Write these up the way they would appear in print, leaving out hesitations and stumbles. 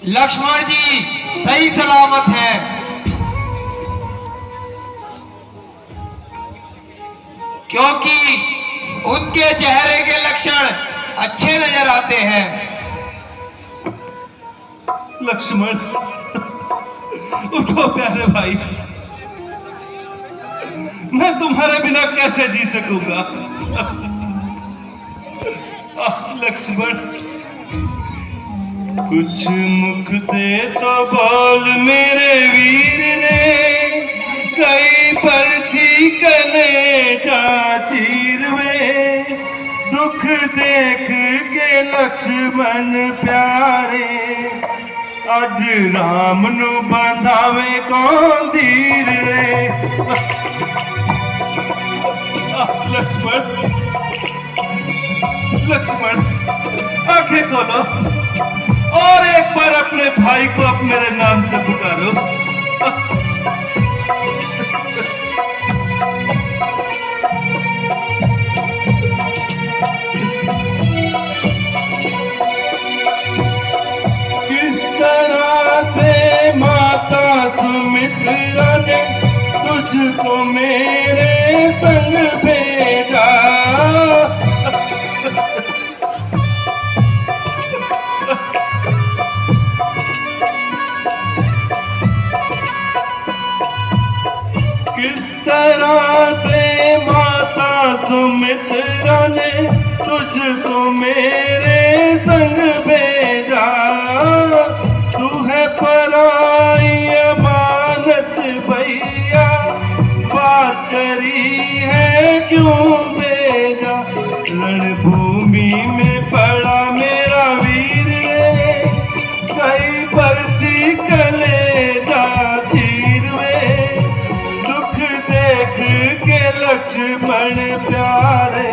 लक्ष्मण जी सही सलामत हैं, क्योंकि उनके चेहरे के लक्षण अच्छे नजर आते हैं। लक्ष्मण, उठो प्यारे भाई, मैं तुम्हारे बिना कैसे जी सकूंगा। लक्ष्मण, कुछ मुख से तो बोल मेरे वीर ने, कई पर्ची कले चीर में, दुख देख के लक्ष्मण प्यारे, अज राम नु बंधावे कौन धीर रे। लक्ष्मण, लक्ष्मण, आंखें खोलो और एक बार अपने भाई को अब मेरे नाम से पुकारो। किस तरह से माता सुमित्रा ने तुझको मेरे संग भेजा, किस तरह से माता सुमित्रा ने तुझको मेरे संग भेजा, तू है पराई अमानत भैया, बात करी है क्यों भेजा, रणभूमि में पड़ा मेरा वीर रे, कई पर्ची कलेजा चीर में, दुख देख के लक्ष्मण प्यारे,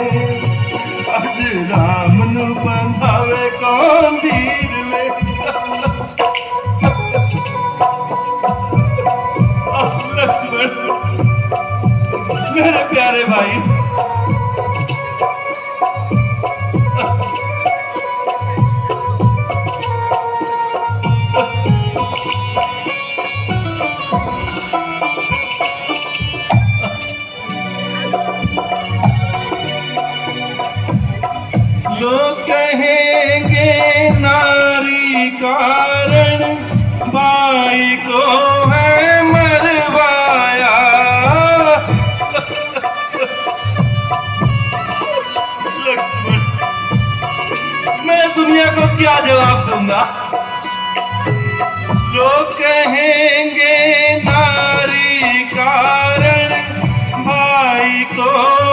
अज राम नु बंधावे कौन धीर में। लक्ष्मण, मेरे प्यारे भाई, लोग कहेंगे नारी कारण भाई को है मरवाया। लक्ष्मण, मैं दुनिया को क्या जवाब दूंगा। लोग कहेंगे नारी कारण भाई को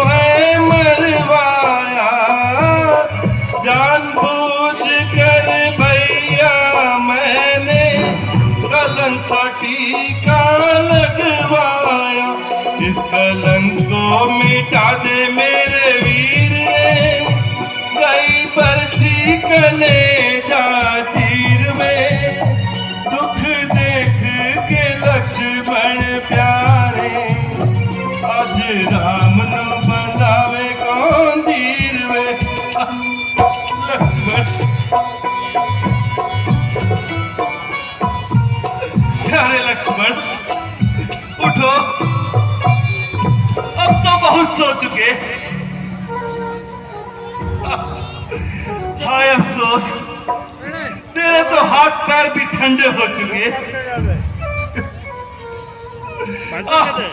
है मरवाया, जानबूझ कर भैया मैंने कलंक का टीका लगवाया, इस कलंक को मिटा दे मेरे वीर ने, कई पर्ची कलेजा चीर में, दुख देख के लक्ष्मण प्यारे, आज राम नु बंधावे कौन धीर में। लक्ष्मण, प्यारे लक्ष्मण, उठो, अब तो बहुत सो चुके। हाय अफसोस, तेरे तो हाथ पैर भी ठंडे हो चुके।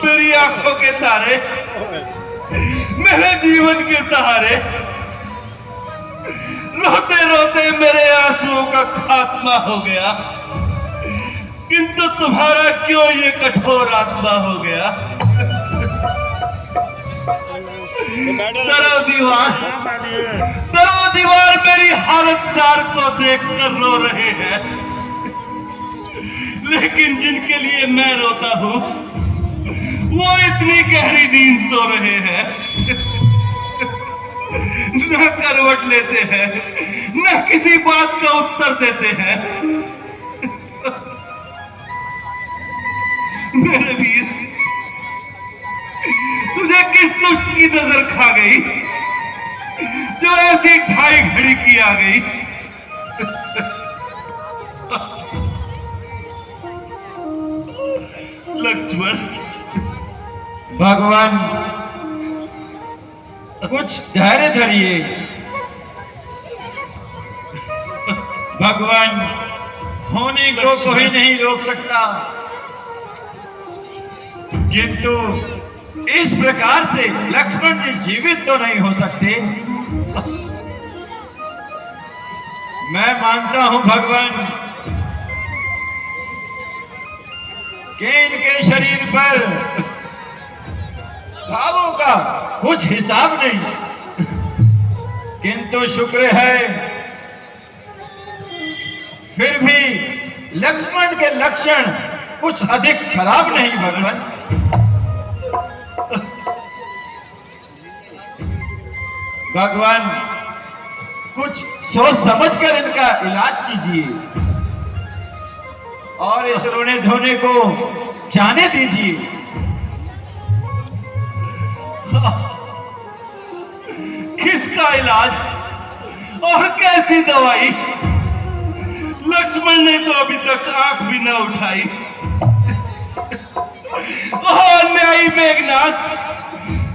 मेरी आंखों के तारे, मेरे जीवन के सहारे, रोते रोते मेरे आंसुओं का खात्मा हो गया, किंतु तुम्हारा क्यों ये कठोर आत्मा हो गया। दरो दीवार मेरी हालत जार को देखकर रो रहे हैं, लेकिन जिनके लिए मैं रोता हूं वो इतनी गहरी नींद सो रहे हैं, न करवट लेते हैं, न किसी बात का उत्तर देते हैं। मेरे वीर, तुझे किस दुष्ट की नजर खा गई जो ऐसी ढाई घड़ी की आ गई। लक्ष्मण, भगवान कुछ धैर्य धरिए। भगवान होने को कोई नहीं रोक सकता, किंतु इस प्रकार से लक्ष्मण जी जीवित तो नहीं हो सकते। मैं मानता हूं भगवान कि इनके शरीर पर घावों का कुछ हिसाब नहीं, किंतु शुक्र है फिर भी लक्ष्मण के लक्षण कुछ अधिक खराब नहीं भगवान। भगवान कुछ सोच समझकर इनका इलाज कीजिए और इस रोने धोने को जाने दीजिए। किसका इलाज और कैसी दवाई? लक्ष्मण ने तो अभी तक आंख भी न उठाई। ओह न्यायी मेघनाथ,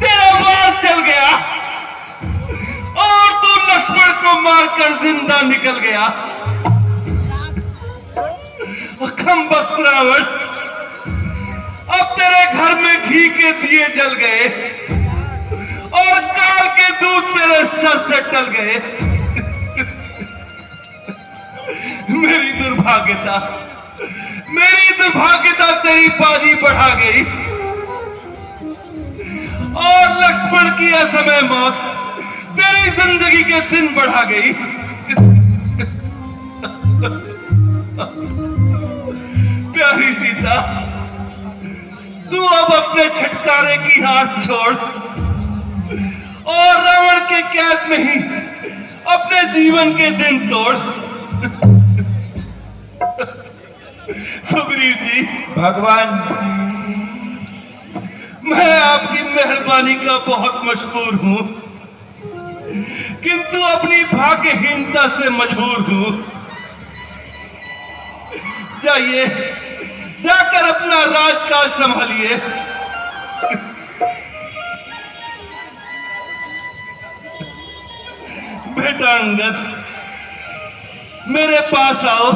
तेरा मार चल गया और तू लक्ष्मण को मारकर जिंदा निकल गया। खंबक रावण, अब तेरे घर में घी के दिए जल गए और काल के दूध तेरे सर से टल गए। मेरी दुर्भाग्यता तेरी बाजी बढ़ा गई और लक्ष्मण की असमय मौत तेरी जिंदगी के दिन बढ़ा गई। प्यारी सीता, तू अब अपने छटकारे की हाथ छोड़ और रावण के कैद में ही अपने जीवन के दिन तोड़। सुग्रीव जी, भगवान मैं आपकी मेहरबानी का बहुत मशहूर हूं, किंतु अपनी भाग्यहीनता से मजबूर हूं। जाइए, जाकर अपना राजकाज संभालिए। बेटा अंगद, मेरे पास आओ।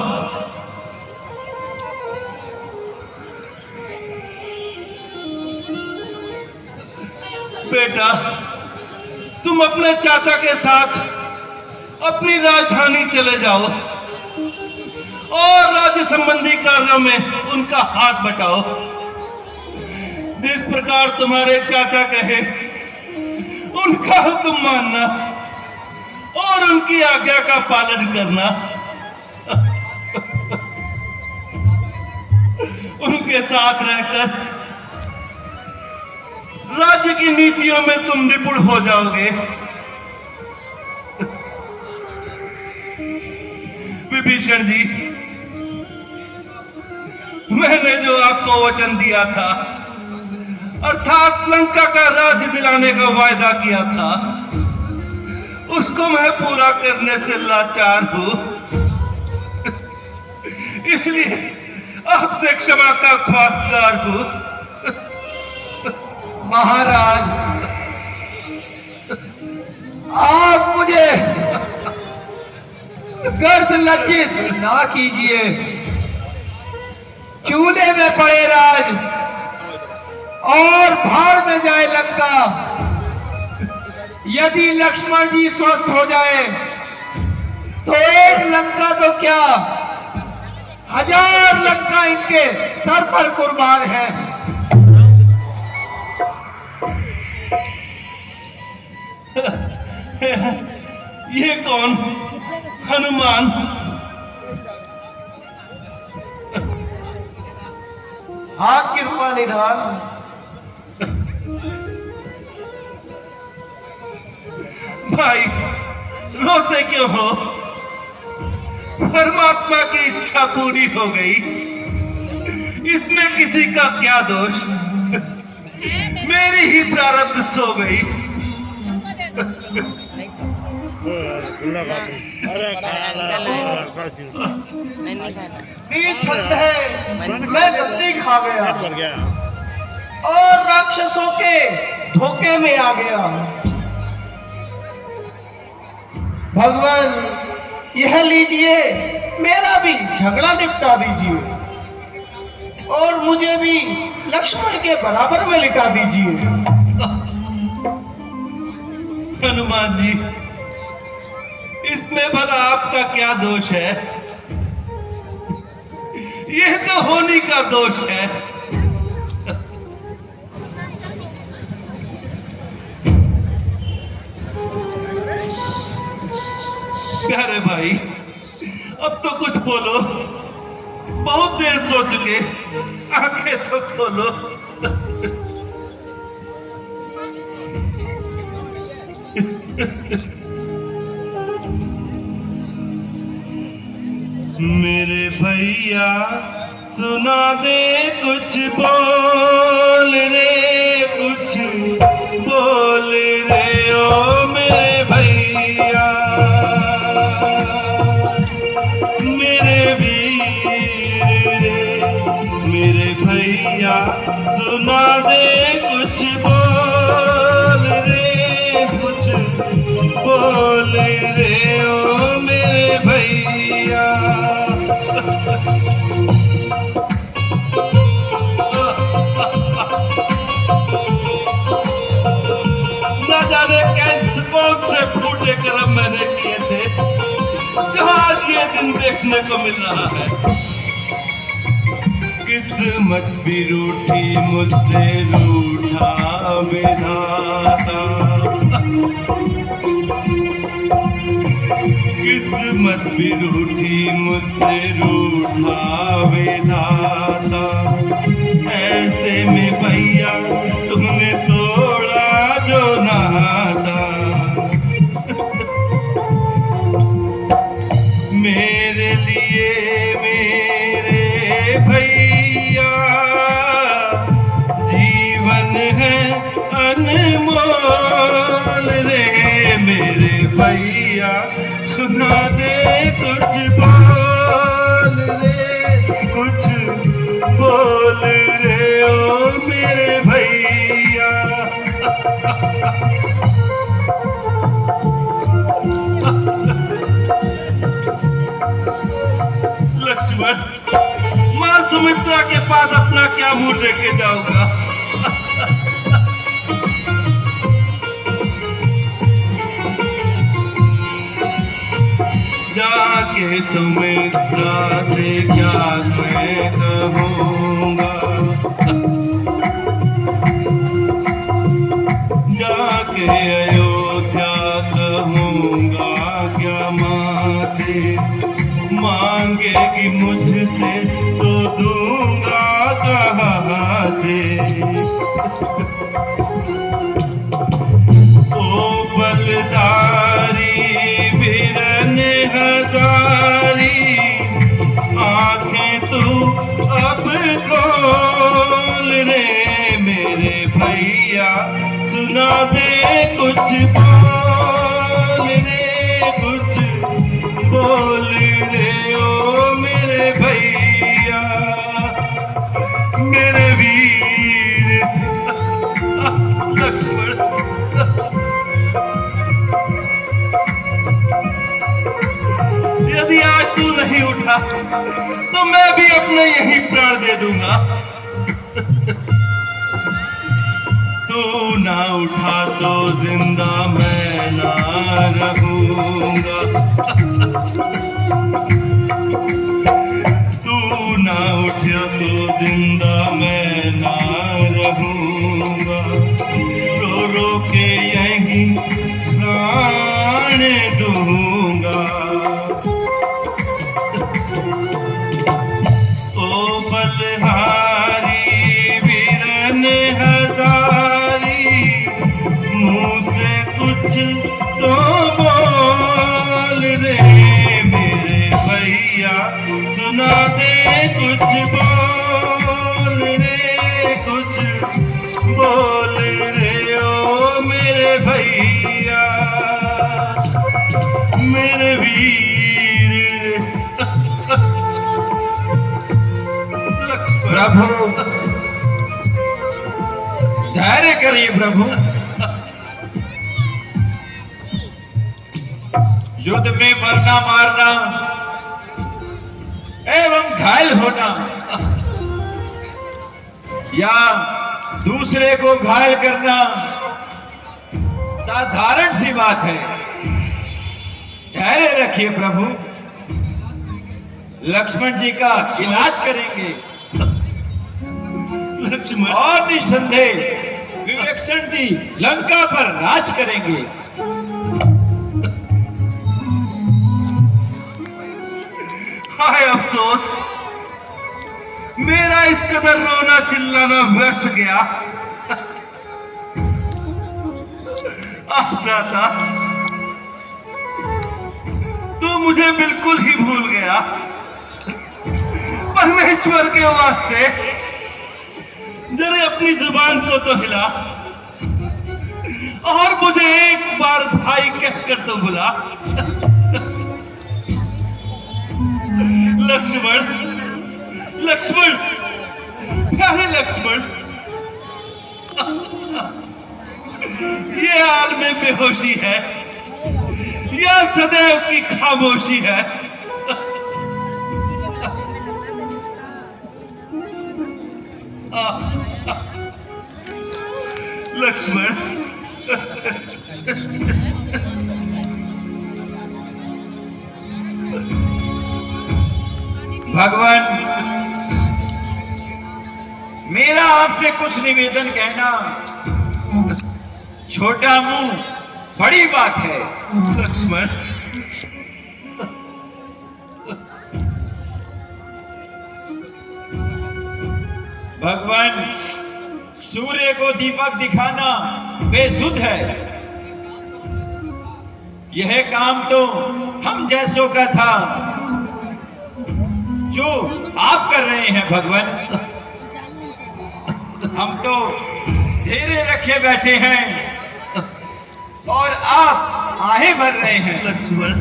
बेटा, तुम अपने चाचा के साथ अपनी राजधानी चले जाओ और राज्य संबंधी कार्यों में उनका हाथ बटाओ। जिस प्रकार तुम्हारे चाचा कहे उनका हुक्म मानना और उनकी आज्ञा का पालन करना। उनके साथ रहकर राज्य की नीतियों में तुम निपुण हो जाओगे। विभीषण जी, मैंने जो आपको वचन दिया था, अर्थात लंका का राज्य दिलाने का वायदा किया था, उसको मैं पूरा करने से लाचार हूं। इसलिए आपसे क्षमा का ख्वास्तगार हूं। महाराज, आप मुझे गर्द लज्जित ना कीजिए। चूल्हे में पड़े राज और भाड़ में जाए लंका। यदि लक्ष्मण जी स्वस्थ हो जाए तो एक लंका तो क्या, 1000 लंका इनके सर पर कुर्बान है। ये कौन? हनुमान? हाँ, कृपा निधान। भाई, रोते क्यों हो? परमात्मा की इच्छा पूरी हो गई, इसमें किसी का क्या दोष? मेरी ही प्रारब्ध सो गई। निसंदेह मैं गलती खा गया और राक्षसों के धोखे में आ गया। भगवान यह लीजिए, मेरा भी झगड़ा निपटा दीजिए और मुझे भी लक्ष्मण के बराबर में लिटा दीजिए। हनुमान जी, इसमें भला आपका क्या दोष है? यह तो होनी का दोष है। प्यारे भाई, अब तो कुछ बोलो, बहुत देर सो चुके, आंखें तो खोलो। मेरे भैया सुना दे, कुछ बोल रे, कुछ बोल रे, ओ मेरे भैया, मेरे वीर रे, मेरे भैया सुना दे, कुछ बोल रे, कुछ बोल रे, ओ मेरे भैया। ना जाने कौन से फूटे कर्म मैंने किए थे, जो आज ये दिन देखने को मिल रहा है। किस्मत भी रूठी मुझसे, रूठा विधाता, किस्मत भी रूठी मुझसे, रूठा विधाता। ऐसे में भैया तुमने तोड़ा जो नाता, मेरे लिए मेरे भैया जीवन है अनमोल रे, मेरे भैया सुना दे, कुछ बोल रे, कुछ बोल रे, ओ मेरे भैया। लक्ष्मण, मां सुमित्रा के पास अपना क्या मुंह लेके जाऊंगा? जाके सुमित्रा से क्या मैं कहूँगा, जाके अयोध्या कहूँगा क्या माँ से, मांगेगी मुझसे तो दूंगा कहाँ से। ओ बलदारी बिरन हजारी, आंखें तू अब खोल रे, मेरे भैया सुना दे, कुछ बोल रे, कुछ बोल रे, ओ मेरे भैया, मेरे वीर। लक्ष्मण, यदि आज तू नहीं उठा तो मैं भी अपने यही प्राण दे दूंगा। तू ना उठा तो जिंदा मैं ना रहूंगा, तू ना उठा तो जिंदा मैं ना रहूंगा, रो रो के यही प्राण दूंगा। ओ बलहारी वीरन हजारी, मुंह से कुछ तो बोल रे, मेरे भैया सुना दे, कुछ बोल रे, कुछ बोल रे, ओ मेरे भैया। प्रभु धैर्य करिए प्रभु। युद्ध में मरना मारना एवं घायल होना या दूसरे को घायल करना साधारण सी बात है। धैर्य रखिए प्रभु, लक्ष्मण जी का इलाज करेंगे लक्ष्मण और निसंदेह विवेक्षण जी लंका पर राज करेंगे। हाय अफसोस, मेरा इस कदर रोना चिल्लाना व्यर्थ गया। भ्राता, तू मुझे बिल्कुल ही भूल गया। परमेश्वर के वास्ते जरा अपनी जुबान को तो हिला और मुझे एक बार भाई कहकर तो बुला। लक्ष्मण, लक्ष्मण, प्यारे लक्ष्मण, ये हाल में बेहोशी है या सदैव की खामोशी है? लक्ष्मण, भगवान, मेरा आपसे कुछ निवेदन कहना। छोटा मुंह बड़ी बात है। लक्ष्मण, भगवान, सूर्य को दीपक दिखाना बेसुध है। यह काम तो हम जैसों का था जो आप कर रहे हैं भगवान। हम तो धैर्य रखे बैठे हैं और आप आहें भर रहे हैं। लक्ष्मण,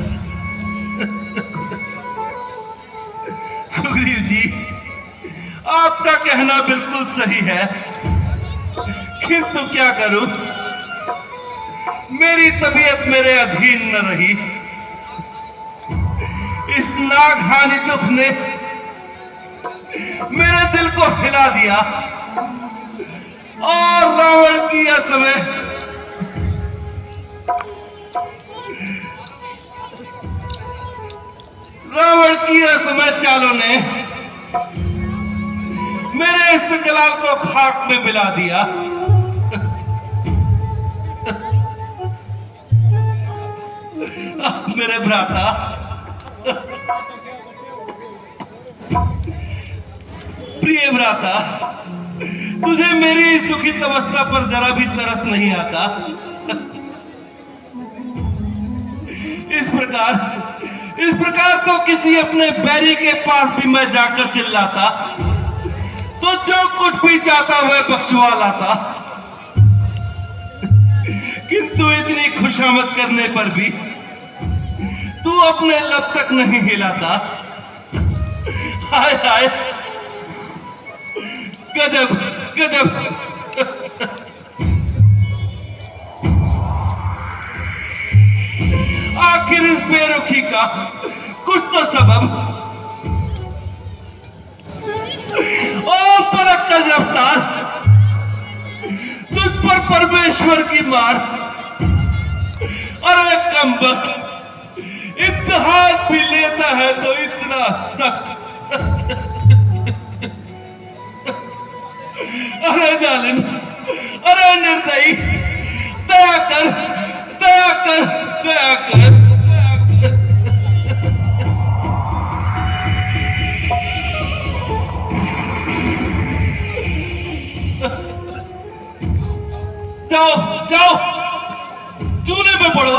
सुग्रीव जी, आपका कहना बिल्कुल सही है, किंतु क्या करूं, मेरी तबीयत मेरे अधीन न रही। इस नागहानी दुख ने मेरे दिल को हिला दिया और रावण की असमय चालों ने मेरे इस्तेकलाल को खाक में मिला दिया। मेरे भ्राता, प्रिय भ्राता, तुझे मेरी इस दुखित अवस्था पर जरा भी तरस नहीं आता? इस प्रकार तो किसी अपने बैरी के पास भी मैं जाकर चिल्लाता तो जो कुछ भी चाहता वह बख्शवा लाता, किंतु इतनी खुशामद करने पर भी तू अपने लब तक नहीं हिलाता। हाय हाय, गजब गजब। आखिर इस बेरुखी का कुछ तो सबब। ओ पलक का रफ्तार, तुझ पर परमेश्वर की मार। अरे कमबख्त, इम्तिहान भी लेता है तो इतना सख्त। अरे जालिम, अरे निर्दयी, दया कर, दया कर, दया कर, दया कर। जाओ जाओ, चूल्हे में पड़ो।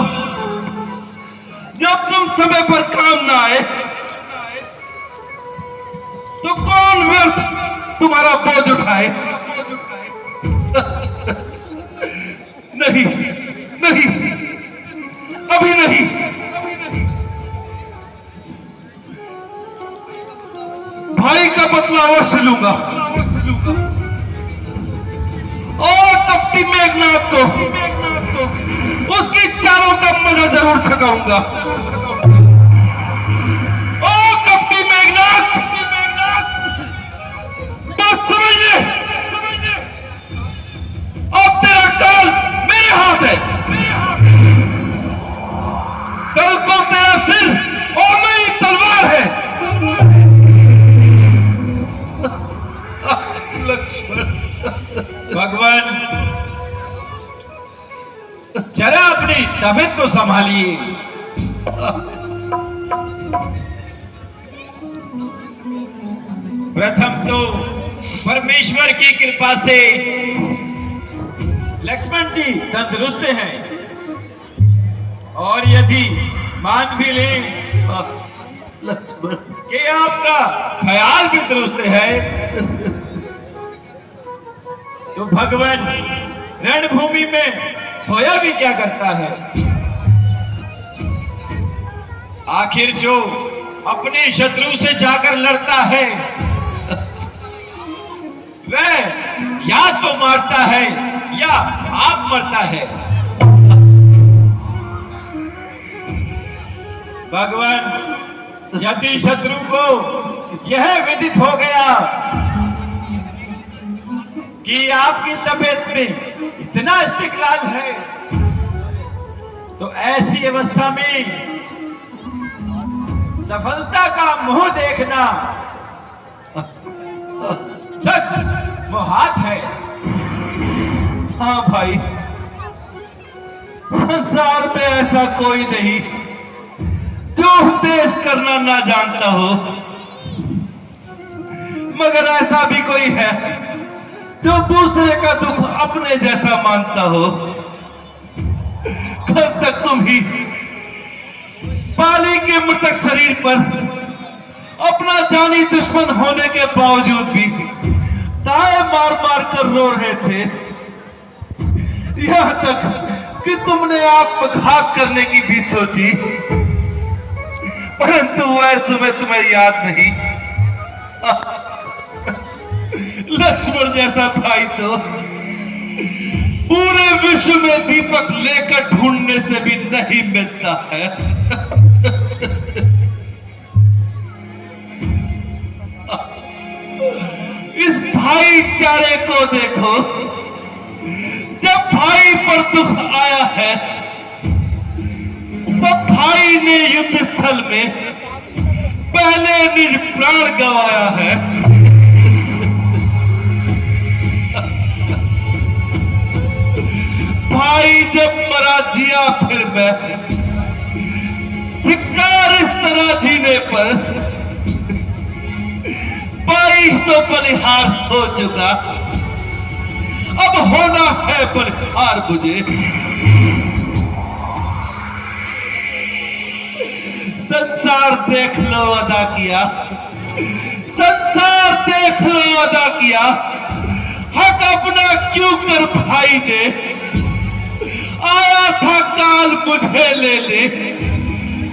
जब तुम समय पर काम ना आए तो कौन व्यर्थ तुम्हारा बोझ उठाए? नहीं नहीं, अभी नहीं। भाई का बदला अवश्य लूंगा। और कपटी मेघनाथ को उसकी चारों का मजा जरूर छकाऊंगा। ओ कपटी मेघनाथ, बस समझ ले, अब तेरा काल मेरे हाथ है। कल को तेरा सिर और मेरी तलवार है। लक्ष्मण, भगवान जरा अपनी तबीयत को संभालिए। प्रथम तो परमेश्वर की कृपा से लक्ष्मण जी तंदुरुस्त हैं, और यदि मान भी लें लक्ष्मण कि आपका ख्याल भी दुरुस्त है, तो भगवान रणभूमि में होया भी क्या करता है? आखिर जो अपने शत्रु से जाकर लड़ता है वह या तो मारता है या आप मरता है। भगवान यदि शत्रु को यह विदित हो गया कि आपकी तबीयत में इतना इस्तिकलाल है, तो ऐसी अवस्था में सफलता का मुंह देखना सच मुहात है। हाँ भाई, संसार में ऐसा कोई नहीं जो उपदेश करना ना जानता हो, मगर ऐसा भी कोई है जो दूसरे का दुख अपने जैसा मानता हो। कल तक तुम ही पाली के मृतक शरीर पर अपना जानी दुश्मन होने के बावजूद भी ताए मार मार कर रो रहे थे, यहां तक कि तुमने आत्मघात करने की भी सोची, परंतु वह तुम्हें तुम्हें याद नहीं। लक्ष्मण जैसा भाई तो पूरे विश्व में दीपक लेकर ढूंढने से भी नहीं मिलता है। इस भाईचारे को देखो, जब भाई पर दुख आया है तब भाई ने युद्ध स्थल में पहले निज प्राण गंवाया है। भाई जब मरा जिया फिर मैं, धिक्कार इस तरह जीने पर, भाई तो बलिहार हो चुका, अब होना है बलिहार मुझे। संसार देख लो अदा किया, संसार देख लो अदा किया, हक अपना क्यों कर भाई ने, आया था काल मुझे ले ले,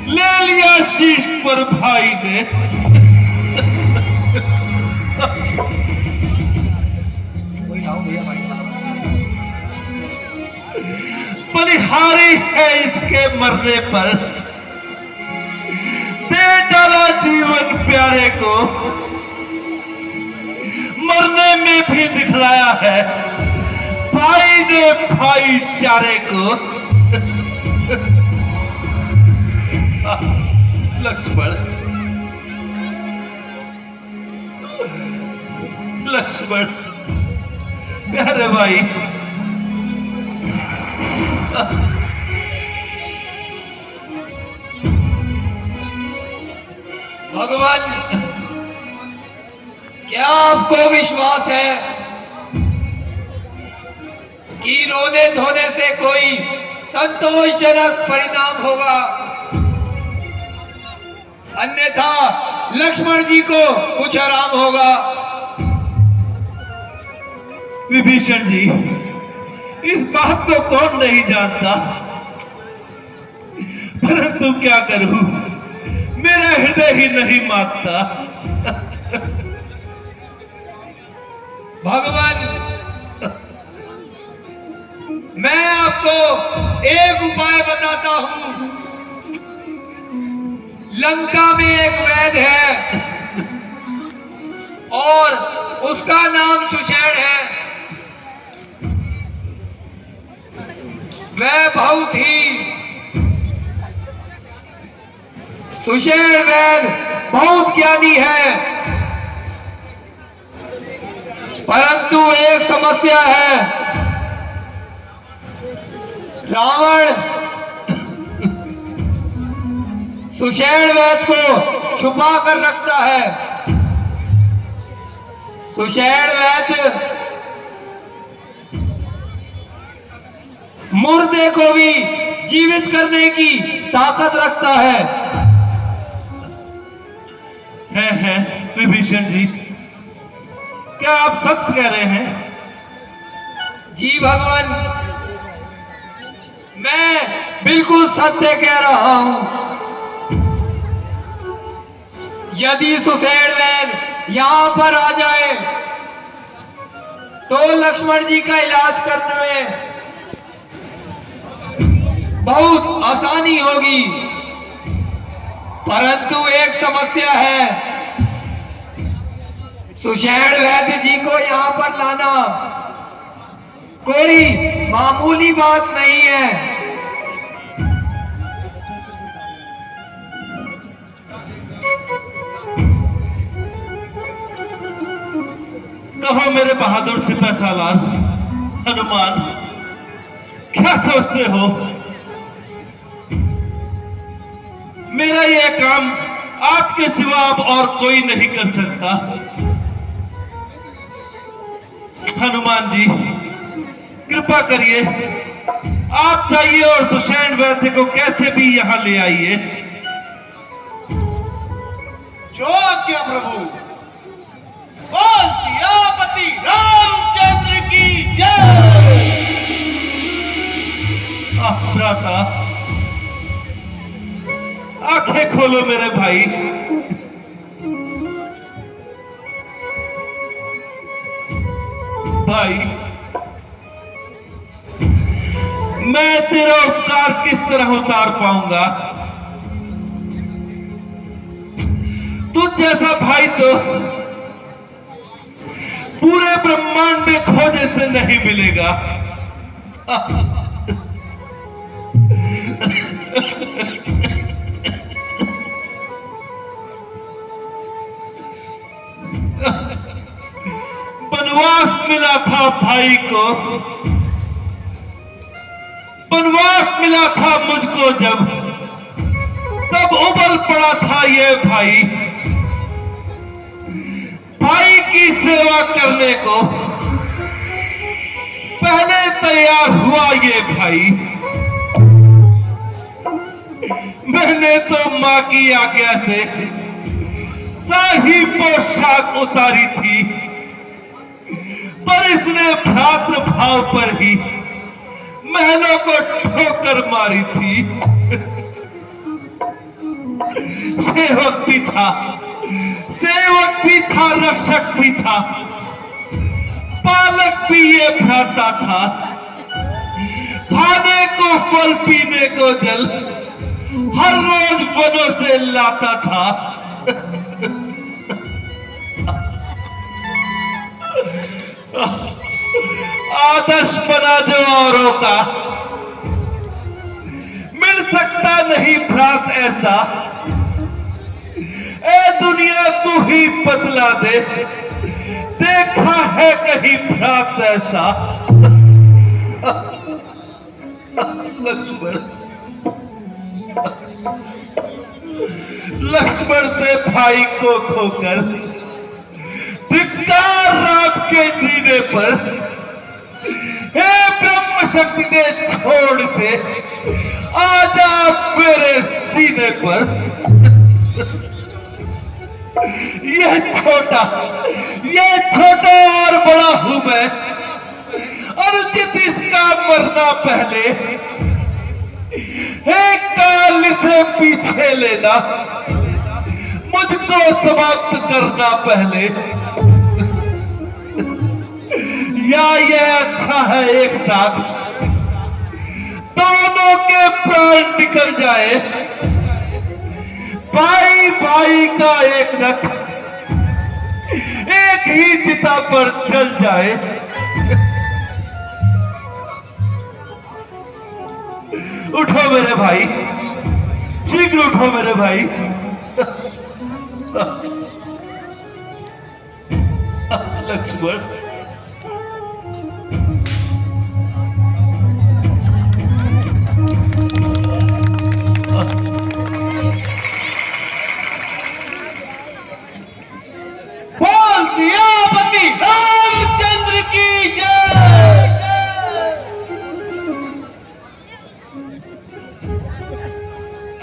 ले लिया शीश पर भाई ने। बलिहारी है इसके मरने पर, दे डाला जीवन प्यारे को, मरने में भी दिखलाया है भाई ने भाईचारे को। लक्ष्मण, लक्ष्मण प्यारे भाई, भगवान, क्या आपको विश्वास है कि रोने धोने से कोई संतोषजनक परिणाम होगा? अन्यथा लक्ष्मण जी को कुछ आराम होगा। विभीषण जी, इस बात को कौन नहीं जानता, परंतु क्या करूं, मेरा हृदय ही नहीं मानता। भगवान, मैं आपको एक उपाय बताता हूं। लंका में एक वैद्य है और उसका नाम सुषेण है। वह बहुत ही सुषेण वैद्य बहुत ज्ञानी है, परंतु एक समस्या है। रावण सुषेण वैद्य को छुपा कर रखता है। सुषेण वैद्य मुर्दे को भी जीवित करने की ताकत रखता है विभीषण जी, क्या आप सच कह रहे हैं? जी भगवान, मैं बिल्कुल सत्य कह रहा हूं। यदि सुषेण वैद्य यहां पर आ जाए तो लक्ष्मण जी का इलाज करने में बहुत आसानी होगी, परंतु एक समस्या है। सुषेण वैद्य जी को यहां पर लाना कोई मामूली बात नहीं है। कहो मेरे बहादुर सिपह सालार हनुमान, क्या सोचते हो? मेरा यह काम आपके सिवा अब और कोई नहीं कर सकता। हनुमान जी, कृपा करिए, आप जाइए और सुषेण वैद्य को कैसे भी यहां ले आइए। जो आज्ञा प्रभु। बोल सियापति रामचंद्र की जय। भ्राता, आंखें खोलो मेरे भाई। भाई, मैं तेरा उपकार किस तरह उतार पाऊंगा? तुझ जैसा भाई तो पूरे ब्रह्मांड में खोजे से नहीं मिलेगा। वनवास मिला था भाई को, वनवास मिला था मुझको जब, तब उबल पड़ा था ये भाई। भाई की सेवा करने को पहले तैयार हुआ ये भाई। मैंने तो मां की आज्ञा से शाही पोशाक उतारी थी, पर इसने भ्रातृ भाव पर ही महलों को ठोकर मारी थी। सेवक भी था, सेवक भी था, रक्षक भी था, पालक भी ये भ्राता था। खाने को फल, पीने को जल, हर रोज वनों से लाता था। आदर्श बना जो औरों का, मिल सकता नहीं भ्रात ऐसा। ए दुनिया तू ही बदला दे, देखा है कहीं भ्रात ऐसा। लक्ष्मण, लक्ष्मण से भाई को खोकर धिक्कार राम के जीने पर। हे ब्रह्म शक्ति दे छोड़ से आजा मेरे सीने पर। ये छोटा और बड़ा हूं मैं, अनुचित इसका मरना पहले। हे काल से पीछे लेना, मुझको समाप्त करना पहले। या ये अच्छा है एक साथ दोनों के प्राण निकल जाए, भाई भाई का एक रथ एक ही चिता पर चल जाए। उठो मेरे भाई, शीघ्र उठो मेरे भाई। लक्ष्मण, बोल सियापति रामचंद्र की जय।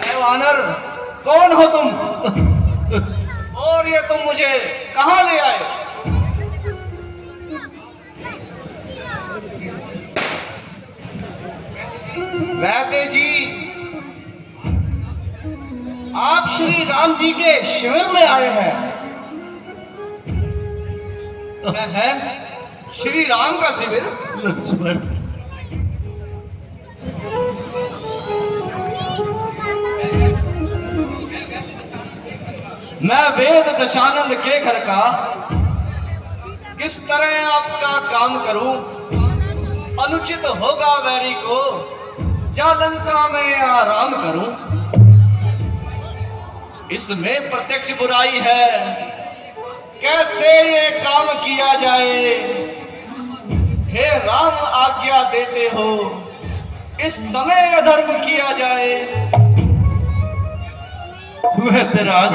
ऐ वानर, कौन हो तुम? और ये तुम मुझे कहां ले आए? वैद्य जी, आप श्री राम जी के शिविर में आए हैं। है श्री राम का शिविर? लक्ष्मण, मैं वेद दशानंद के घर का किस तरह आपका काम करूं? अनुचित होगा वैरी को, या लंका में आराम करूं? इसमें प्रत्यक्ष बुराई है, कैसे ये काम किया जाए? हे राम, आज्ञा देते हो इस समय अधर्म किया जाए। वैद्यराज,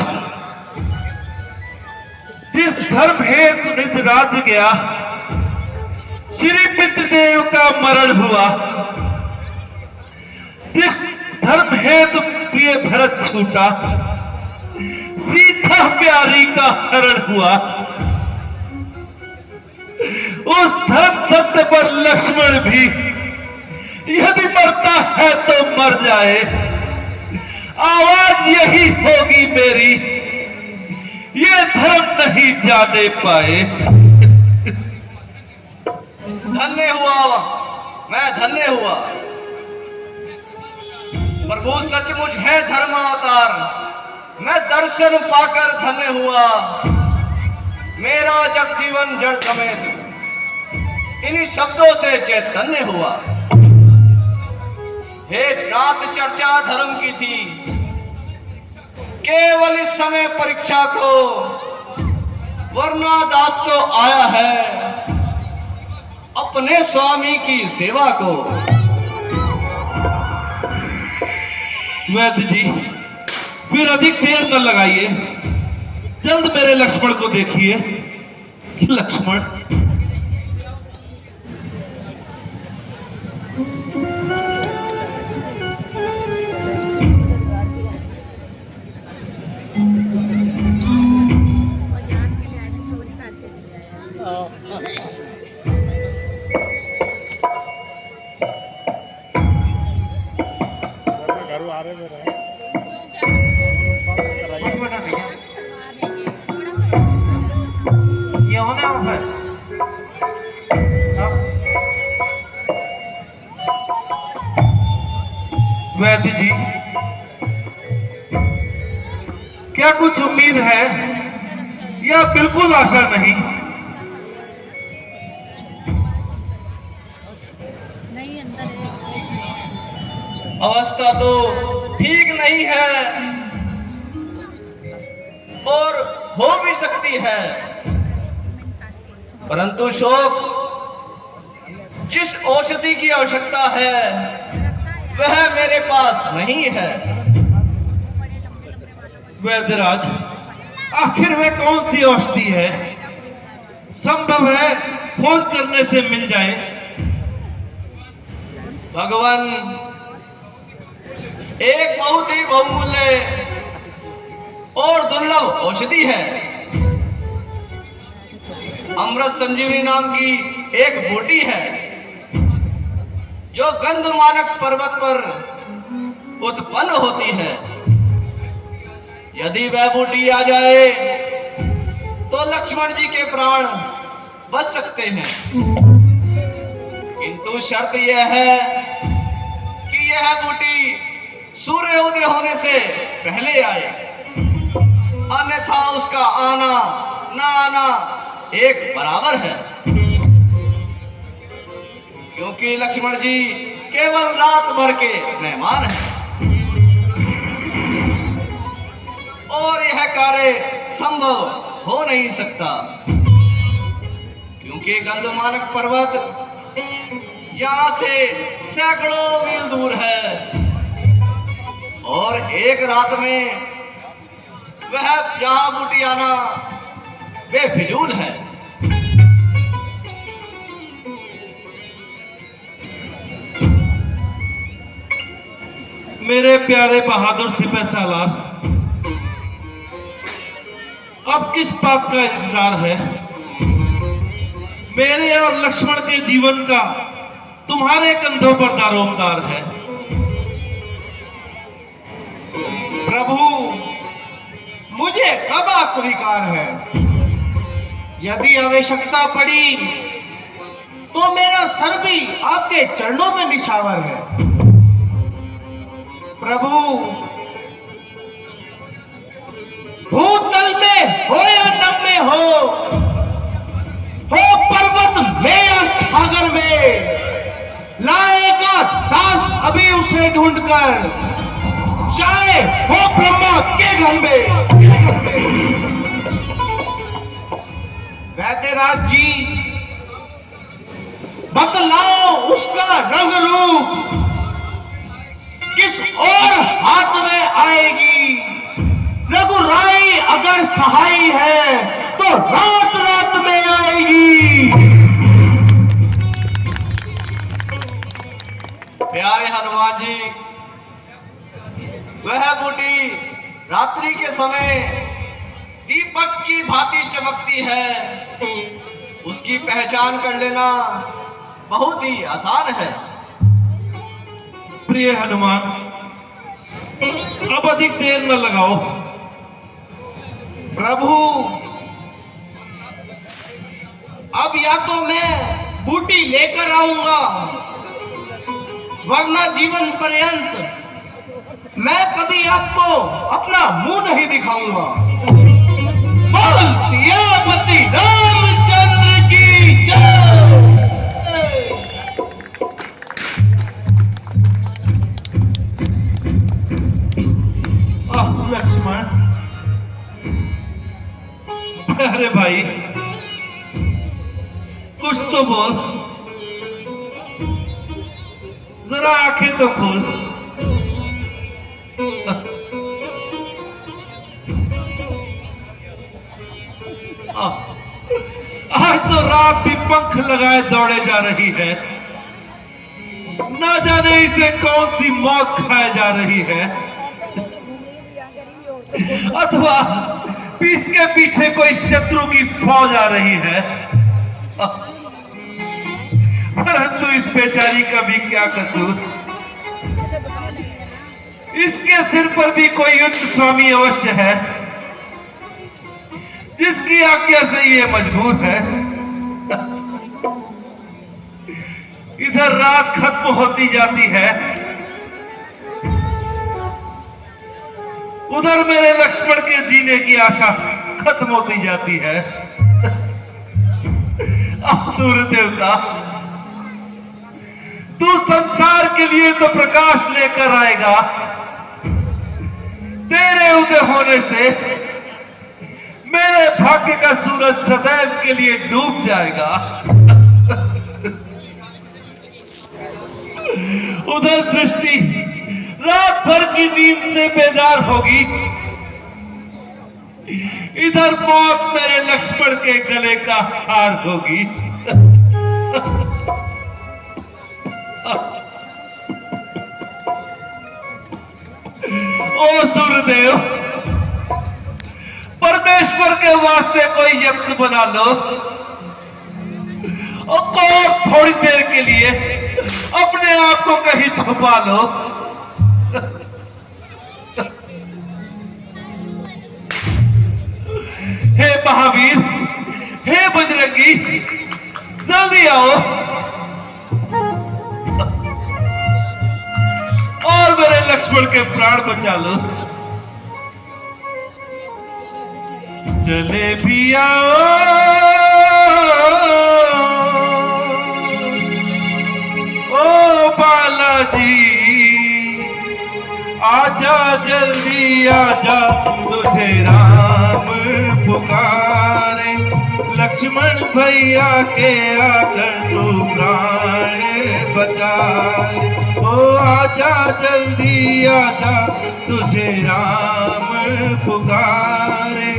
जिस धर्म हेतु निज राज गया, श्री पितृदेव का मरण हुआ, जिस धर्म हेतु प्रिय भरत छूटा, सीता प्यारी का हरण हुआ, उस धर्म सत्य पर लक्ष्मण भी यदि मरता है तो मर जाए, आवाज यही होगी मेरी, ये धर्म नहीं जाने पाए। धन्य हुआ, मैं धन्य हुआ। प्रभु सचमुच है धर्मावतार, मैं दर्शन पाकर धन्य हुआ। मेरा जब जीवन जड़ समेत इन्हीं शब्दों से चैतन्य हुआ। हे नाथ, चर्चा धर्म की थी, केवल इस समय परीक्षा को, वरना दास तो आया है अपने स्वामी की सेवा को। वैद्य जी, फिर अधिक देर न लगाइए, जल्द मेरे लक्ष्मण को देखिए। लक्ष्मण, वैद्य जी, क्या कुछ उम्मीद है या बिल्कुल आशा नहीं? अवस्था तो ठीक नहीं है और हो भी सकती है, परंतु शोक, जिस औषधि की आवश्यकता है वह मेरे पास नहीं है। वैद्यराज, आखिर वह कौन सी औषधि है? संभव है खोज करने से मिल जाए। भगवान, एक बहुत ही बहुमूल्य और दुर्लभ औषधि है। अमृत संजीवनी नाम की एक बूटी है जो गंधमानक पर्वत पर उत्पन्न होती है। यदि वह बूटी आ जाए तो लक्ष्मण जी के प्राण बच सकते हैं। परंतु शर्त यह है कि यह बूटी सूर्य उदय होने से पहले आए, अन्यथा उसका आना ना आना एक बराबर है। क्योंकि लक्ष्मण जी केवल रात भर के मेहमान हैं और यह कार्य संभव हो नहीं सकता, क्योंकि गंधमानक पर्वत यहाँ से सैकड़ों मील दूर है और एक रात में वह यहाँ बूटी आना बेफिजूल है। मेरे प्यारे बहादुर सिपह सालार, अब किस बात का इंतजार है? मेरे और लक्ष्मण के जीवन का तुम्हारे कंधों पर दारोमदार है। प्रभु, मुझे कब अस्वीकार है? यदि आवश्यकता पड़ी तो मेरा सर भी आपके चरणों में निछावर है। प्रभु, भूतल में हो या नभ में हो पर्वत में या सागर में, लाएगा दास अभी उसे ढूंढकर, चाहे हो ब्रह्मा के घर में। वैद्यराज जी, बतलाओ उसका रंग रूप किस और हाथ में आएगी। रघुराई अगर सहाय है तो रात रात में आएगी। प्यारे हनुमान जी, वह बूटी रात्रि के समय दीपक की भांति चमकती है, उसकी पहचान कर लेना बहुत ही आसान है। प्रिय हनुमान, अब अधिक देर न लगाओ। प्रभु, अब या तो मैं बूटी लेकर आऊंगा, वरना जीवन पर्यंत मैं कभी आपको अपना मुंह नहीं दिखाऊंगा। बोल सियापति रामचंद्र की जय। लक्ष्मण, अरे भाई, कुछ तो बोल, जरा आंखें तो खोल। आज तो रात भी पंख लगाए दौड़े जा रही है, ना जाने इसे कौन सी मौत खाए जा रही है, अथवा इसके पीछे कोई शत्रु की फौज आ रही है। परंतु इस बेचारी का भी क्या कसूर? इसके सिर पर भी कोई युद्ध स्वामी अवश्य है, जिसकी आज्ञा से ये मजबूर है। इधर रात खत्म होती जाती है, उधर मेरे लक्ष्मण के जीने की आशा खत्म होती जाती है। सूर्य देवता, तू संसार के लिए तो प्रकाश लेकर आएगा, तेरे उदय होने से मेरे भाग्य का सूरज सदैव के लिए डूब जाएगा। उधर सृष्टि रात भर की नींद से बेदार होगी, इधर मौत मेरे लक्ष्मण के गले का हार होगी। ओ सूर्यदेव, परमेश्वर के वास्ते कोई यत्न बना लो और थोड़ी देर के लिए अपने आप को कहीं छुपा लो। हे महावीर, हे बजरंगी, जल्दी आओ। लक्ष्मण के प्राण बचा लो। चले भी आओ ओ बालाजी, आजा जल्दी आजा, तुझे राम पुकारे। लक्ष्मण भैया के आकर तू प्राण बचाए। ओ आजा जल्दी आजा, तुझे राम पुकारे।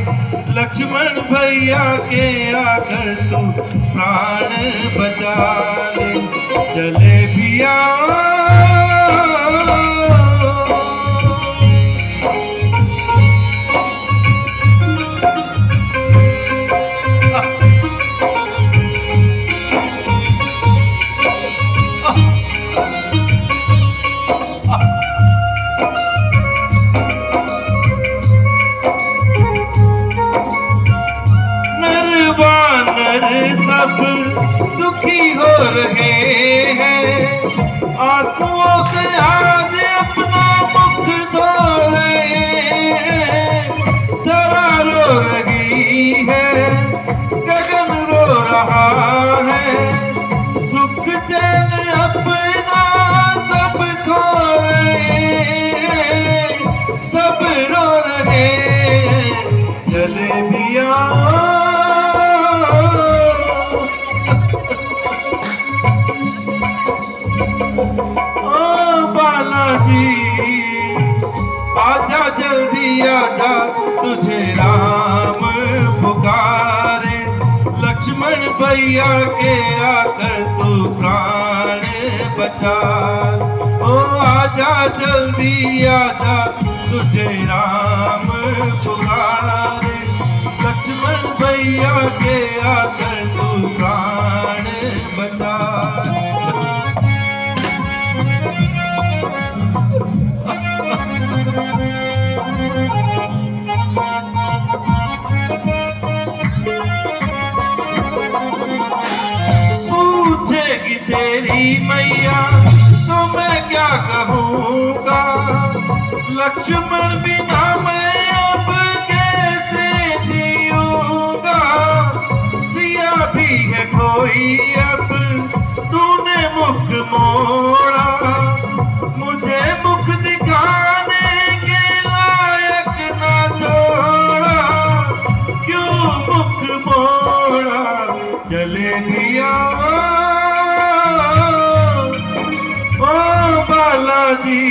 लक्ष्मण भैया के आकर तू प्राण बचाए। चले भी आओ सब दुखी हो रहे हैं, आंसुओं से आज अपना मुख धो रहे हैं। धरा रो रही है, गगन रो रहा है, सुख चैन अपना सब खो रहे हैं, सब रो रहे हैं। चले भी आओ आजा जल्दी आजा, तुझे राम पुकारे। लक्ष्मण भैया के आकर तू प्राण बचा। ओ आजा जल्दी आजा, तुझे राम पुकारे। लक्ष्मण भैया के आकर तू प्राण बचा। पूछेगी तेरी मैया तो मैं क्या कहूँगा, लक्ष्मण बिना मैं अब कैसे जीऊँगा। सिया भी है कोई अब तूने मुख मोड़ा, मुझे मुख दिखाने के लायक ना छोड़ा। क्यों मुख मोड़ा, चले भी आओ ओ बालाजी,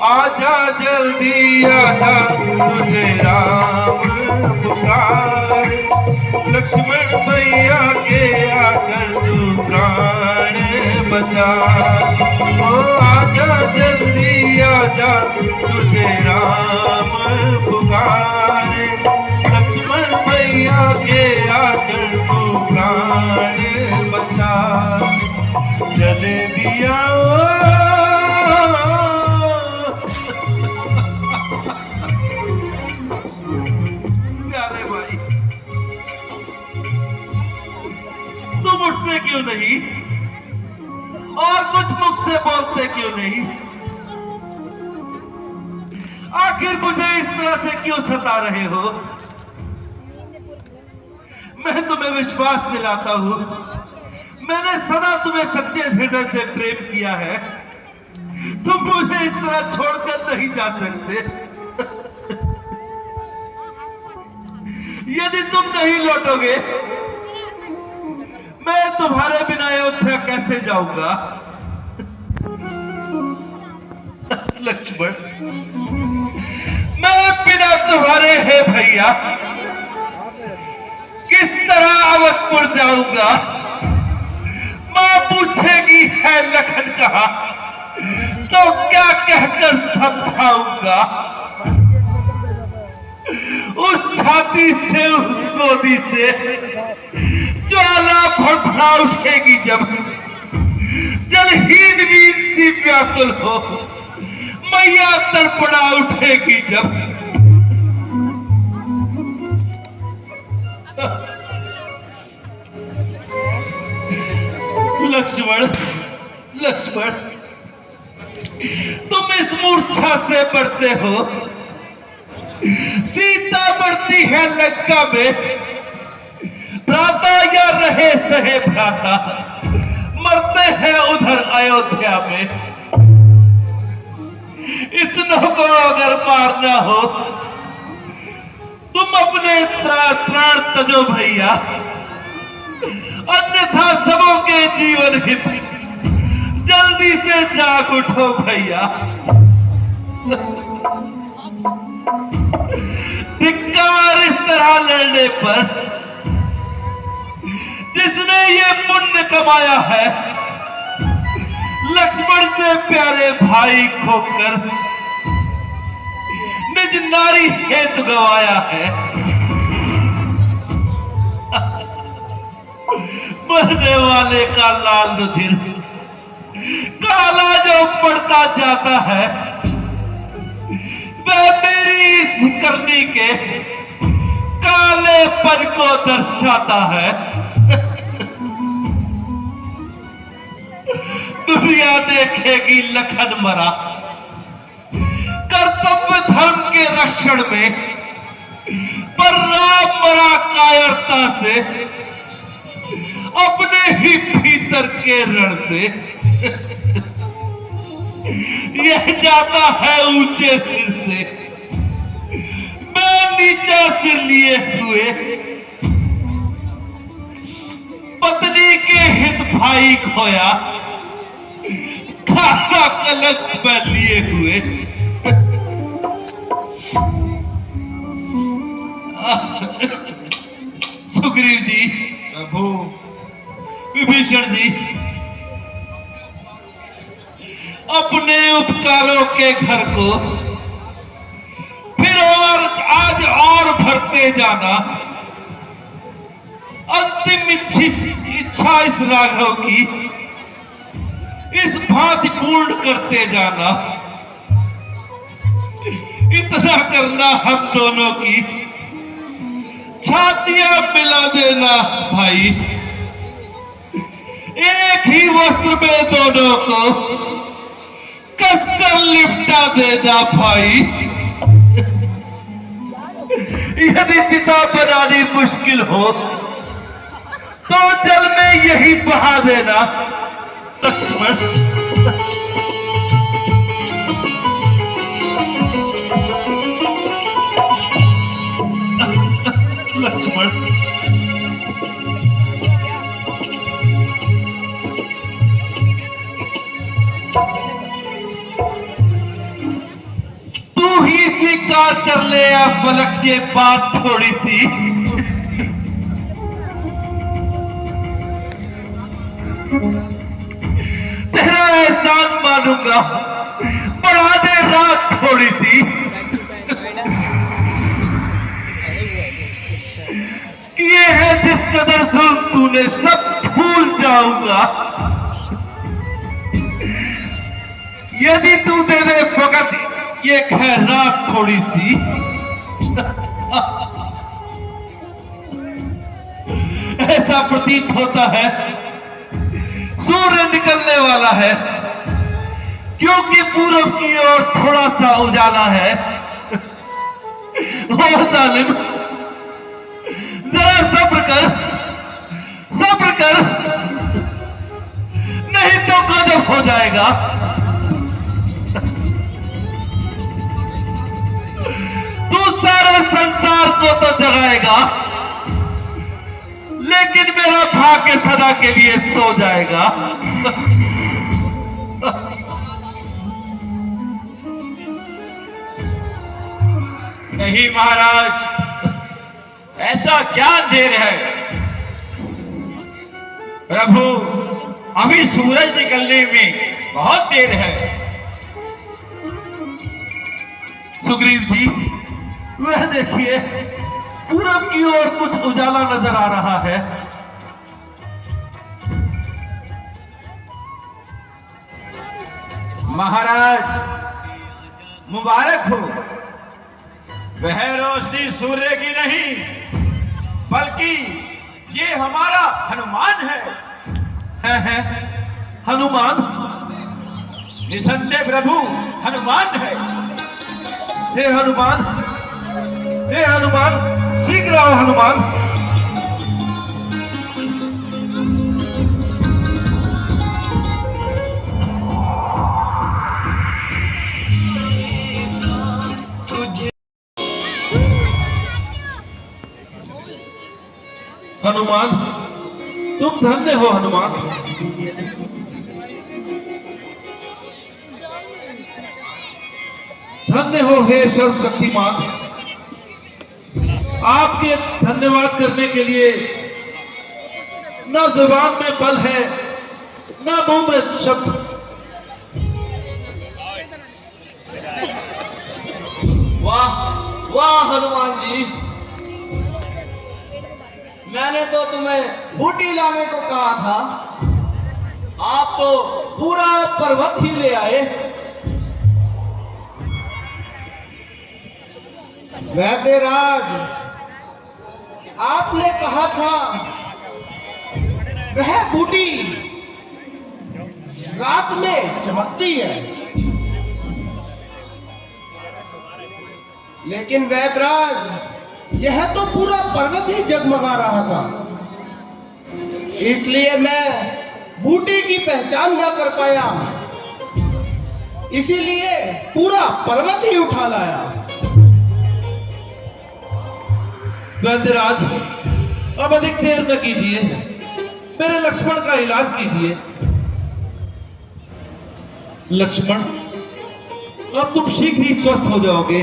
आजा जल्दी आजा, तुझे राम पुकारे। लक्ष्मण भैया के आकर तू प्राण बचा। ओ आजा जल्दी आजा, तुझे राम पुकारे। लक्ष्मण भैया के आकर तू प्राण बचा। चले भी आओ प्यारे भाई, तुम उठते क्यों नहीं और कुछ मुख से बोलते क्यों नहीं? आखिर मुझे इस तरह से क्यों सता रहे हो? मैं तुम्हें विश्वास दिलाता हूं, मैंने सदा तुम्हें सच्चे हृदय से प्रेम किया है। तुम मुझे इस तरह छोड़कर नहीं जा सकते। यदि तुम नहीं लौटोगे, मैं तुम्हारे बिना अयोध्या कैसे जाऊंगा? लक्ष्मण, मैं बिना तुम्हारे है भैया किस तरह अवधपुर जाऊंगा? मां पूछेगी है लखन कहा, तो क्या कहकर समझाऊंगा? उस छाती से, उस गोदी से ज्वाला भड़भड़ा उठेगी जब, जलहीन भी सी व्याकुल हो मैया तड़पड़ा उठेगी जब। लक्ष्मण, लक्ष्मण, मूर्छा से बढ़ते हो, सीता बढ़ती है लंका में, भ्राता या रहे सहे भ्राता, मरते हैं उधर अयोध्या में। इतनों को अगर मारना हो, तुम अपने प्राण तजो भैया, अन्यथा सबों के जीवन हित जल्दी से जाग उठो भैया। धिक्कार इस तरह लड़ने पर, जिसने ये पुण्य कमाया है, लक्ष्मण से प्यारे भाई खोकर निज नारी हेतु गवाया है। मरने वाले का लाल रुधिर काला जो पड़ता जाता है, वह मेरी इस करनी के कालेपन को दर्शाता है। दुनिया देखेगी लखन मरा कर्तव्य धर्म के रक्षण में, पर राम मरा कायरता से, अपने ही भीतर के रण से। यह जाता है ऊंचे सिर से, मैं नीचा सिर लिए हुए, पत्नी के हित भाई खोया, खाना कलंक में लिए हुए। सुग्रीव जी, प्रभु, विभीषण जी, अपने उपकारों के घर को फिर और आज और भरते जाना। अंतिम इच्छा इस राघव की इस भांति पूर्ण करते जाना। इतना करना हम दोनों की छातियां मिला देना भाई, एक ही वस्त्र में दोनों को कसकर लिपटा देना भाई। यदि चिता बनानी मुश्किल हो तो जल में यही बहा देना। लक्ष्मण, लक्ष्मण, तू ही स्वीकार कर ले अब पलक, ये बात थोड़ी सी। तेरा एहसान मानूंगा, बढ़ा दे रात थोड़ी सी। किए है जिस कदर जुल्म तूने, सब भूल जाऊंगा। यदि तू दे दे फकत ये खैरात थोड़ी सी। ऐसा प्रतीत होता है सूर्य निकलने वाला है, क्योंकि पूरब की ओर थोड़ा सा उजाला है। ओ जालिम, जरा सब्र कर, सब्र कर, नहीं तो गजब हो जाएगा। तू सारे संसार को तो जगाएगा, लेकिन मेरा भाग्य सदा के लिए सो जाएगा। नहीं महाराज, ऐसा क्या देर है? प्रभु, अभी सूरज निकलने में बहुत देर है। सुग्रीव जी, वह देखिए पूरब की ओर कुछ उजाला नजर आ रहा है। महाराज, मुबारक हो। वह रोशनी सूर्य की नहीं, बल्कि ये हमारा हनुमान है। है हनुमान? निसंदेह प्रभु हनुमान है। हे हनुमान, हे हनुमान, शीघ्र आओ हनुमान। हनुमान, तुम धन्य हो हनुमान। धन्य हो हे सर्वशक्तिमान। आपके धन्यवाद करने के लिए न जुबान में बल है, न मुंह में शब्द। वाह वाह हनुमान जी, मैंने तो तुम्हें बूटी लाने को कहा था, आप तो पूरा पर्वत ही ले आए। वैद्यराज, आपने कहा था वह बूटी रात में चमकती है, लेकिन वैद्यराज यह तो पूरा पर्वत ही जगमगा रहा था, इसलिए मैं बूटी की पहचान न कर पाया, इसीलिए पूरा पर्वत ही उठा लाया। वैद्यराज, अब अधिक देर न कीजिए, मेरे लक्ष्मण का इलाज कीजिए। लक्ष्मण, अब तुम शीघ्र ही स्वस्थ हो जाओगे।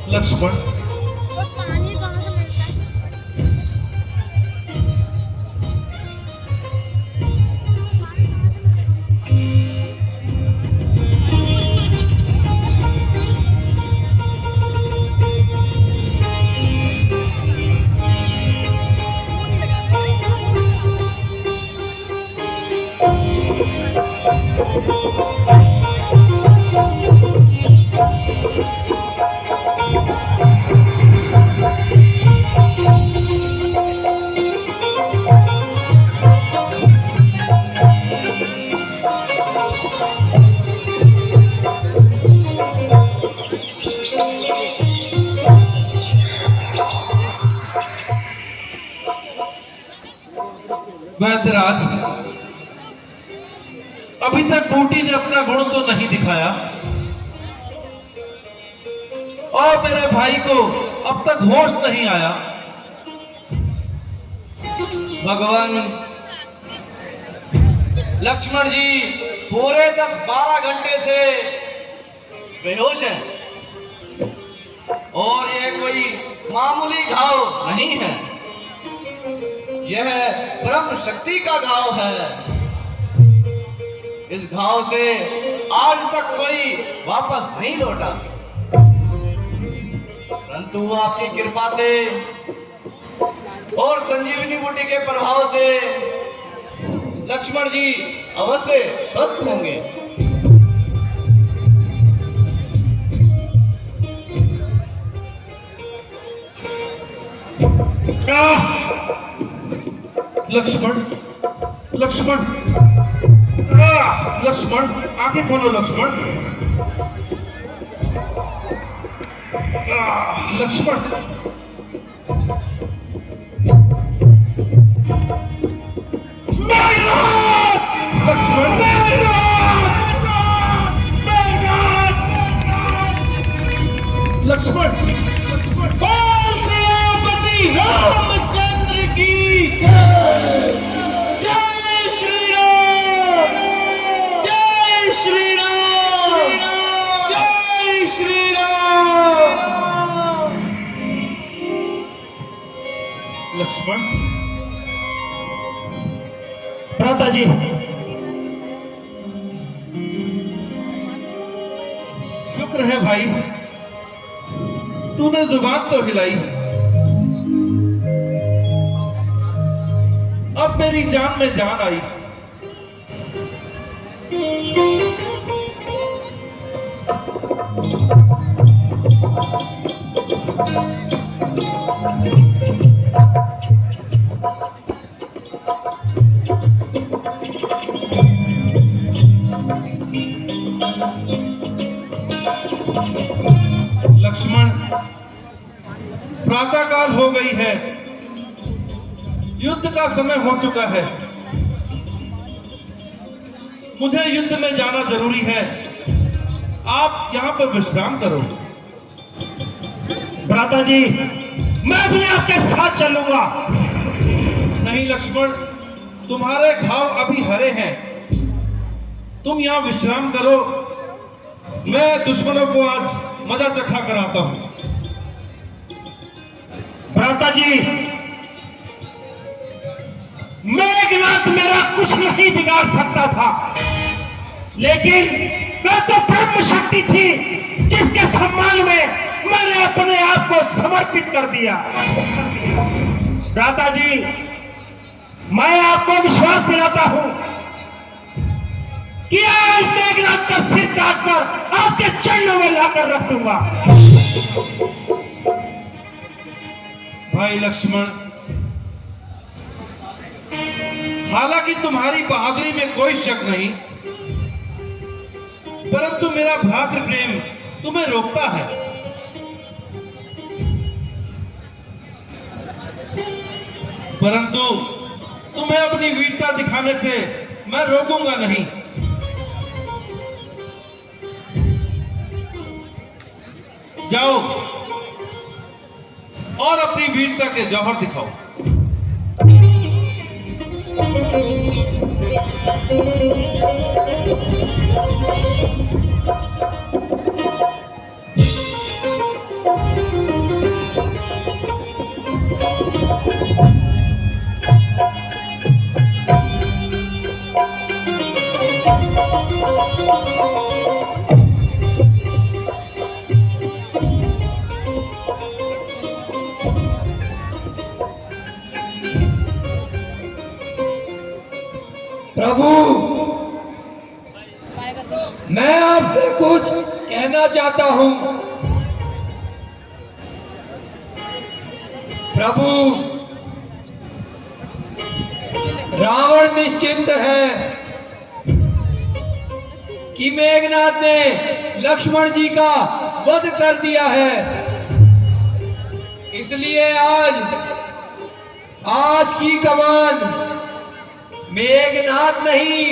लक्ष्मण, पानी कहाँ से मिलता है? वैद्यराज, अभी तक बूटी ने अपना गुण तो नहीं दिखाया और मेरे भाई को अब तक होश नहीं आया। भगवान, लक्ष्मण जी पूरे 10-12 घंटे से बेहोश हैं और यह कोई मामूली घाव नहीं है, यह ब्रह्म शक्ति का घाव है। इस घाव से आज तक कोई वापस नहीं लौटा, परंतु आपकी कृपा से और संजीवनी बूटी के प्रभाव से लक्ष्मण जी अवश्य स्वस्थ होंगे। लक्ष्मण, लक्ष्मण, लक्ष्मण, आंखें खोलो लक्ष्मण। लक्ष्मण, लक्ष्मण, लक्ष्मण, बोल सेनापति रामचंद्र की जय। जय श्री राम, जय श्री राम, जय श्री राम। लक्ष्मण, भ्राता जी, शुक्र है भाई, तूने जुबान तो हिलाई। अब मेरी जान में जान आई। प्रातःकाल हो गई है, युद्ध का समय हो चुका है। मुझे युद्ध में जाना जरूरी है। आप यहाँ पर विश्राम करो। भ्राता जी, मैं भी आपके साथ चलूंगा। नहीं लक्ष्मण, तुम्हारे घाव अभी हरे हैं। तुम यहाँ विश्राम करो। मैं दुश्मनों को आज मजा चखा कराता हूं। भ्राता जी, मेघनाथ मेरा कुछ नहीं बिगाड़ सकता था, लेकिन वह तो ब्रह्म शक्ति थी जिसके सम्मान में मैंने अपने आप को समर्पित कर दिया। भ्राता जी, मैं आपको विश्वास दिलाता हूं कि आज मेघनाथ का सिर काटकर आपके चरणों में लाकर रख दूंगा। भाई लक्ष्मण, हालांकि तुम्हारी बहादुरी में कोई शक नहीं, परंतु मेरा भ्रातृ प्रेम तुम्हें रोकता है। परंतु तुम्हें अपनी वीरता दिखाने से मैं रोकूंगा नहीं। जाओ और अपनी वीरता के जौहर दिखाओ। प्रभु, मैं आपसे कुछ कहना चाहता हूं। प्रभु, रावण निश्चिंत है कि मेघनाथ ने लक्ष्मण जी का वध कर दिया है, इसलिए आज की कमान मेघनाथ नहीं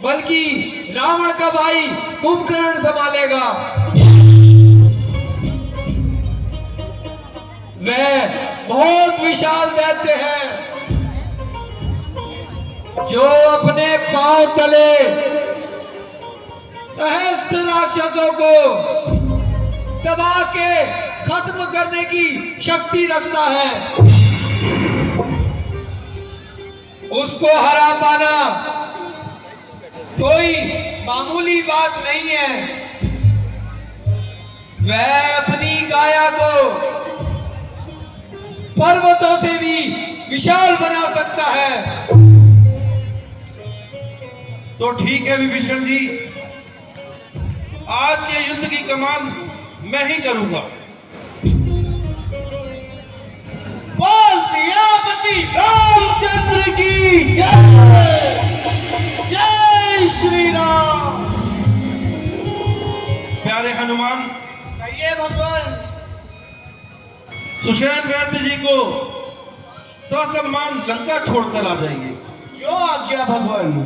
बल्कि रावण का भाई कुंभकर्ण संभालेगा। वह बहुत विशाल दैत्य है जो अपने पांव तले सहस्त्र राक्षसों को दबा के खत्म करने की शक्ति रखता है। उसको हरा पाना कोई मामूली बात नहीं है। वह अपनी काया को पर्वतों से भी विशाल बना सकता है। तो ठीक है विभीषण जी, आज के युद्ध की कमान मैं ही करूंगा। बोल सियापति रामचंद्र की जय। जय श्री राम। प्यारे हनुमान, कहिए भगवान। सुषेण वैद्य जी को ससम्मान लंका छोड़कर आ जाइए। जो आज्ञा भगवान।